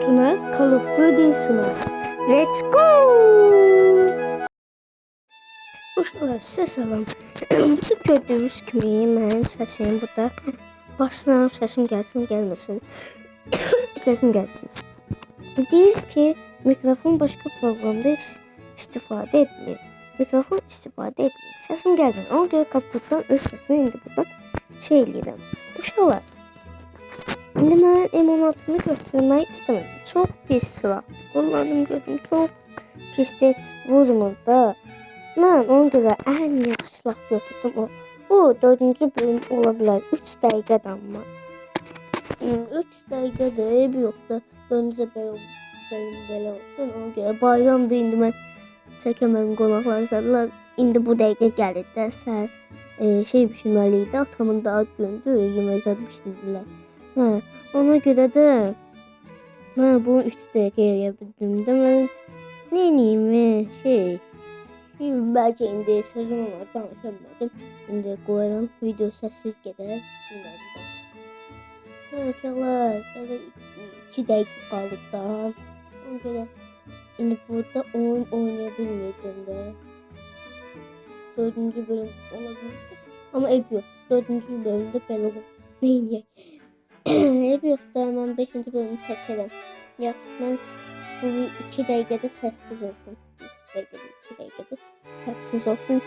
Tonight Call of Duty sunar. Let's go! Uşaqlar, sizə salam. Burada gördüyünüz kimi mənim səsim burada. Başlayalım, səsim gəlsin, gəlməsin. Səsim gəlsin. Deyir ki, mikrofon başqa proqramda istifadə edilir. Mikrofon istifadə edilir. Səsim gəlmir. Ona görə kaputdan öz səsimi indi buradan şey eləyirəm. Uşaqlar, indi mən M16'nı götürmək istəmədim. Çox pis silah. Kullandım, gördüm, çox pisdə vurmur da. Mən ona görə ən yaxşı silah götürdüm o. Bu 4-cü bölüm ola bilər. 3 dəqiqədən amma. 3 dəqiqədir, eybi yoxdur. 4-cü bölüm belə olsun. Ona görə bayramdır, indi mən çəkəmədim, qonaqlar sadılar. İndi bu dəqiqə gəlir dərslər. Şey düşünməli idi, atamın da ad gündür, yemək zad bişirdilər. Ona görə də mən bunu 3 dəqiqə eləyə bildim də mən neyim, bəlkə indi sözüm var, danışa bilmədim. İndi qoyuram, video səssiz gedər. Uşaqlar, 2 dəqiqə qalıb da. Ona görə indi burada oyun oynaya bilməyəcəm də. 4-cü bölüm ola bilər. Amma eyb yox, 4-cü bölümdə belə olur. Neyniyək? Eyb yox da, mən 5-ci bölümü çəkərəm. Yaxşı, mən bu 2 dəqiqədə səssiz olsun. 2 dəqiqədə səssiz olsun.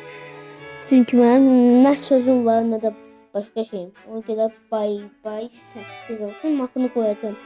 Çünki mənim nə sözüm var, nə də başqa şeyim. Ona görə bay səssiz olsun. Maxını qoyacağım.